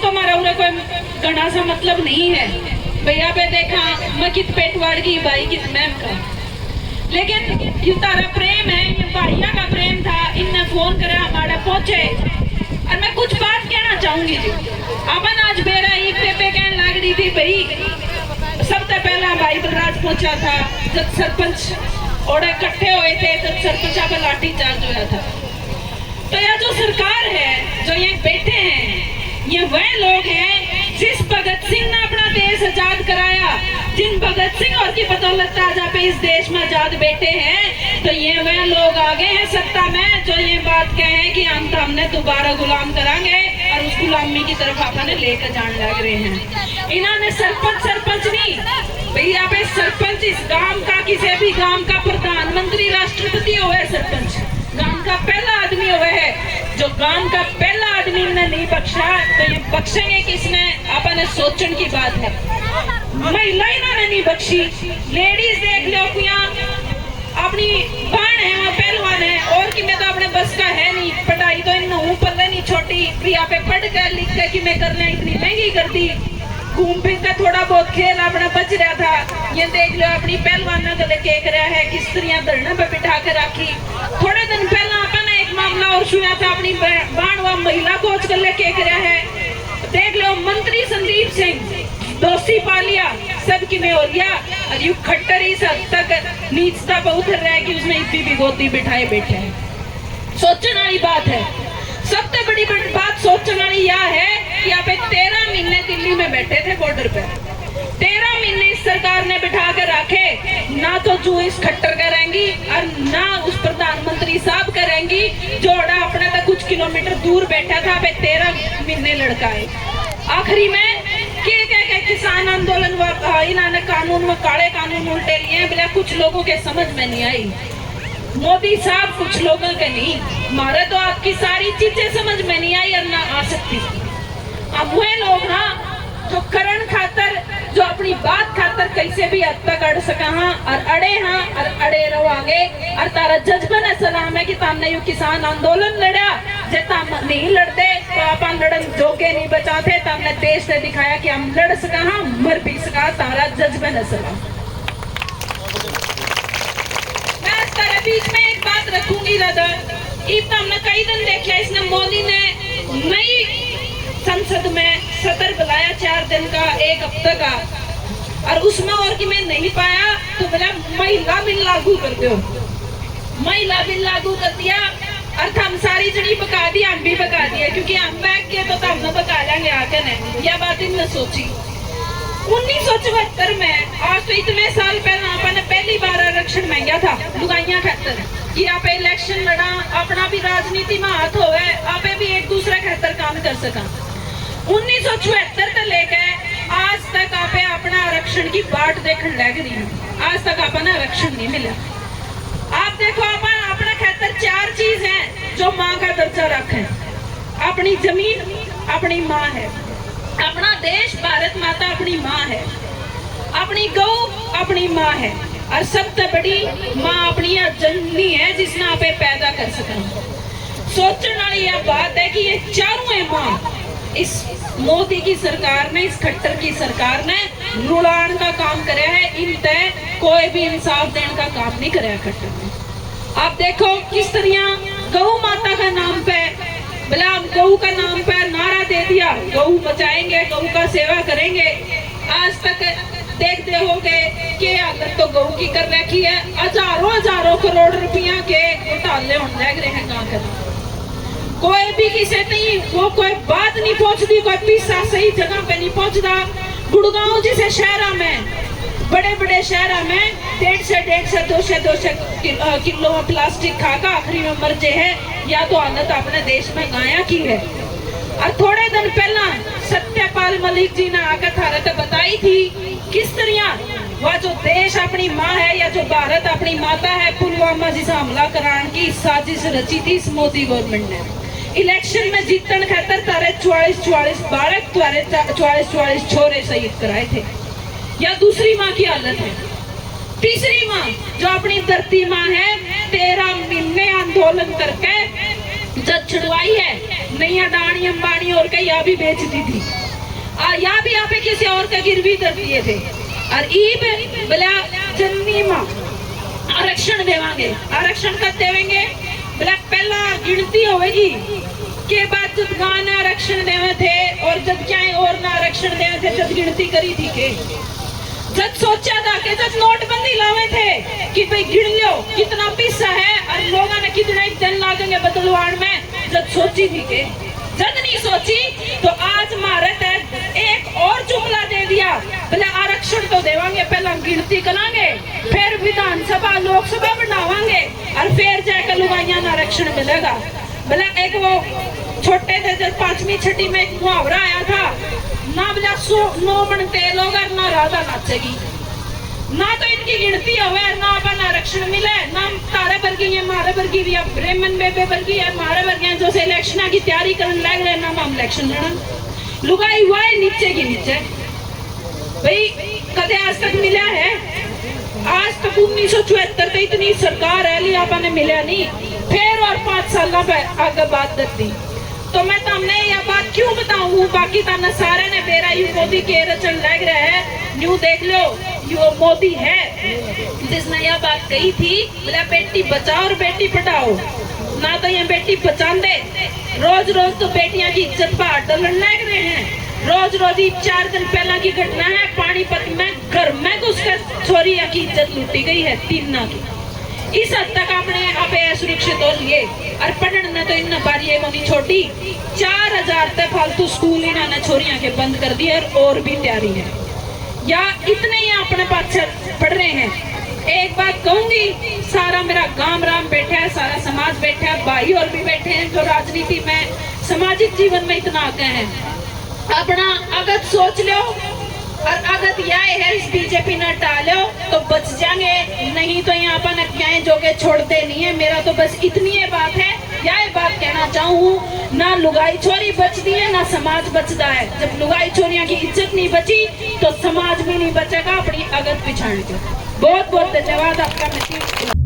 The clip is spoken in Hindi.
तो मारा उरे कोई घना सा मतलब नहीं है भैया पे देखा मैं कित पेट वाड़ की भाई कित मैम का, लेकिन ये तारा प्रेम है, ये भाइया का प्रेम था। इनने फोन करा हमारे पहुंचे और मैं कुछ बात कहना चाहूंगी जी। अपन आज बेरा ईद पे कहने लग रही थी भाई सबसे पहला भाई बलराज पहुंचा था जब सरपंच और इकट्ठे हुए थे, जब सरपंच पर लाठी चार्ज हुआ था। तो यह जो सरकार है जो ये बैठे हैं ये वह लोग हैं जिस भगत सिंह ने अपना देश आजाद कराया, जिन भगत सिंह और की बदौलत आज आप इस देश में आजाद बैठे हैं। तो ये वह लोग आ गए हैं सत्ता में जो ये बात कहे कि हम तो हमने दोबारा गुलाम करांगे और उस गुलामी की तरफ अपने लेकर जाने लग रहे हैं। इन्होंने सरपंच नहीं भैया पे सरपंच इस गांव का किसी भी गांव का प्रधानमंत्री राष्ट्रपति हुआ सरपंच गांव का पहला आदमी हुआ है। जो गांव का पहला आदमी ने नहीं बख्शा तो ये बख्शेंगे किसने? अपने सोचने की बात है। महिला इन्होंने नहीं बख्शी, लेडीज देख लो अपनी बहन है वहाँ पहलवान है और कि मैं तो अपने बस का है नहीं, पढ़ाई तो इन पल्ले नहीं छोटी भी यहाँ पे पढ़ कर लिख कर कि मैं करने इतनी महंगी कर दी, घूम फिर का थोड़ा बहुत खेल अपना बच रहा था। ये देख लो अपनी पहलवाना को लेके रहा है कि स्त्रियां धरने पे बिठा कर रखी। थोड़े दिन पहला अपन एक मामला और सुना था अपनी बाणवा महिला कोच कर लेके रहा है। देख लो मंत्री संदीप सिंह दोषी पा लिया सबकी में हो लिया और यू खट्टर इस हद तक नीचता पर उतर रहा है कि उसने इतनी भी गोदी बिठाए बैठे हैं। सोचने वाली बात है। सबसे बड़ी बात सोचने वाली यह है कि यहाँ पे 13 महीने दिल्ली में बैठे थे बॉर्डर पे, 13 महीने इस सरकार ने बिठा कर रखे, ना तो जो इस खट्टर करेंगी और ना उस प्रधानमंत्री साहब करेंगी जो अपने तक कुछ किलोमीटर दूर बैठा था। 13 महीने लड़का है। आखिरी में के किसान आंदोलन इन्होंने कानून में काले कानून उल्टे लिए बोले कुछ लोगों के समझ में नहीं आई। मोदी साहब कुछ लोगों के नहीं मारे तो आपकी सारी चीजें समझ में नहीं आई और ना आ सकती। अब वह लोग ना जो करण खातर जो अपनी बात खातर कैसे भी हद तक अड़ सका और अड़े और अड़े रहोगे और तारा जज्बा सलाम है कि तुमने यू किसान आंदोलन लड़ा जे तुम नहीं लड़ते तो आप लड़न जोगे नहीं बचाते। तुमने देश से दिखाया कि हम लड़ सका मर भी सका, तारा जज्बा सलाम। मैं तारे बीच में एक बात रखूंगी दादा, ईद हमने कई दिन देखा इसने मोदी ने नई संसद में सत्र बुलाया 4 दिन का 1 हफ्ते का और उसमें और कि मैं नहीं पाया तो बोला महिला बिल लागू कर दो। महिला बिल लागू कर दिया और हम सारी जड़ी पका दी, हम भी पका दिया क्योंकि हम बैठ के तो हम पका लेंगे आके नहीं। यह बात इनने सोची 1974 में, आज तो इतने साल पहले आपने पहली बार आरक्षण मांगा था लुगाइया खातर कि आप इलेक्शन लड़ा, अपना भी राजनीति में हाथ हो गए, आप भी एक दूसरे खातर काम कर सका। 1974 से लेकर आज तक आप अपना आरक्षण की बाट देखने लग रही है, आज तक अपना आरक्षण नहीं मिला। आप देखो अपना खातर 4 चीज है जो माँ का दर्जा रखे, अपनी जमीन अपनी माँ है, अपना देश भारत माता अपनी माँ है, अपनी गौ अपनी माँ है और सबसे बड़ी माँ अपनी जननी है जिसने आप पैदा कर सका। सोचने वाली यह बात है कि ये चारों है माँ इस मोदी की सरकार ने, इस खट्टर की सरकार ने रुलान का काम कराया है। इन तय कोई भी इंसाफ देने का काम नहीं कराया खट्टर ने। आप देखो किस तरह गौ माता का नाम पे बोला, गौ का नाम पे नारा दे दिया गौ बचाएंगे, गौ का सेवा करेंगे। आज तक देखते हो कि हालत तो गौ की कर रखी है। हजारों करोड़ रुपया के घोटाले होने लग रहे हैं। कहाँ कोई भी किसी नहीं वो कोई बात नहीं पहुंचती, कोई पिस्सा सही जगह पे नहीं पहुंचता। गुड़गांव जैसे शहर में, बड़े बड़े शहर में 150 200 किलो प्लास्टिक खाकर आखिरी में मर जे है या तो हालत अपने देश में गाया की है। और थोड़े दिन पहला सत्यपाल मलिक जी ने आकर थारे तो बताई थी किस तरह वह जो देश अपनी माँ है या जो भारत अपनी माता है, पुलवामा जिसे हमला कराने की साजिश रची थी इस मोदी गवर्नमेंट ने। इलेक्शन में जीतने खातर तारे 44 बालक 44 छोरे शहीद कराए थे। या दूसरी माँ की हालत है। तीसरी माँ जो अपनी धरती माँ है 13 महीने आंदोलन करके जब छुड़वाई है, नहीं अडानी अंबानी और कई भी बेच दी थी। या भी यहाँ पे किसी और का गिरवी कर दिए थे। और ईब बोला जननी माँ आरक्षण देवांगे। आरक्षण कब देवेंगे? बोला पहला गिनती होगी के बाद जब गाना आरक्षण देवे थे और जब क्या और ना आरक्षण देवे थे जब गिनती करी थी के जब सोचा था कि जब नोटबंदी लावे थे कि भाई गिन लो कितना पैसा है और लोगों ने कितना ही दिन लागेंगे बदलवान में, जब सोची थी के जब नहीं सोची तो आज भारत एक और जुमला दे दिया बोले आरक्षण तो देवांगे, पहला गिनती करांगे, फिर विधानसभा लोकसभा बनावांगे और फिर जाकर लुगाइया ना आरक्षण मिलेगा। बोला एक वो छोटे थे जब 5वीं 6वीं में एक मुहावरा आया था ना, बोला 100 मन तेल होगा ना राधा नाचेगी। ना तो इनकी गिनती होवे ना अपन आरक्षण मिले, ना तारे वर्गी है मारे वर्गी भी अब ब्रेमन बेबे वर्गी है मारे वर्गी जो से इलेक्शन की तैयारी करने लग रहे ना हम इलेक्शन लड़न लुगाई हुआ है नीचे की नीचे। भाई कदे आज तक मिला है? आज तक 1974 तक इतनी सरकार है ली आपने मिला नहीं, फिर और 5 साल आगे बात करती तो मैं तुमने यह बात क्यों बताऊं? बाकी तो सारे ने बेरा यू मोदी के रचन लग रहा है, न्यू देख लो यो मोदी है जिसने यह बात कही थी बोला बेटी बचाओ और बेटी पढ़ाओ। ना तो ये बेटी बचाते, रोज रोज तो बेटियां की इज्जत पर डलन लग रहे हैं। रोज रोज 4 दिन पहला की घटना है पानीपत में, घर में घुसकर छोरी की इज्जत लूटी गई है 3 की। इस हद तक आपने आप सुरक्षित हो लिए और पढ़ने ने तो इन बारी मोनी छोटी 4000 तक फालतू स्कूल इन्होंने छोरियां के बंद कर दिए और भी तैयारी है या इतने ही अपने पास पढ़ रहे हैं। एक बात कहूंगी, सारा मेरा गांव राम बैठा है, सारा समाज बैठा है, भाई और भी बैठे हैं जो राजनीति में सामाजिक जीवन में इतना आगे हैं। अपना अगत सोच लो और अगत यह है इस बीजेपी न टालो तो बच जाएंगे, नहीं तो यहाँ पर क्या जोगे छोड़ते नहीं है। मेरा तो बस इतनी है बात है, यह बात कहना चाहूँ ना लुगाई छोरी बचती है ना समाज बचता है। जब लुगाई छोरियां की इज्जत नहीं बची तो समाज भी नहीं बचेगा अपनी अगत पिछाड़ के। बहुत बहुत धन्यवाद आपका।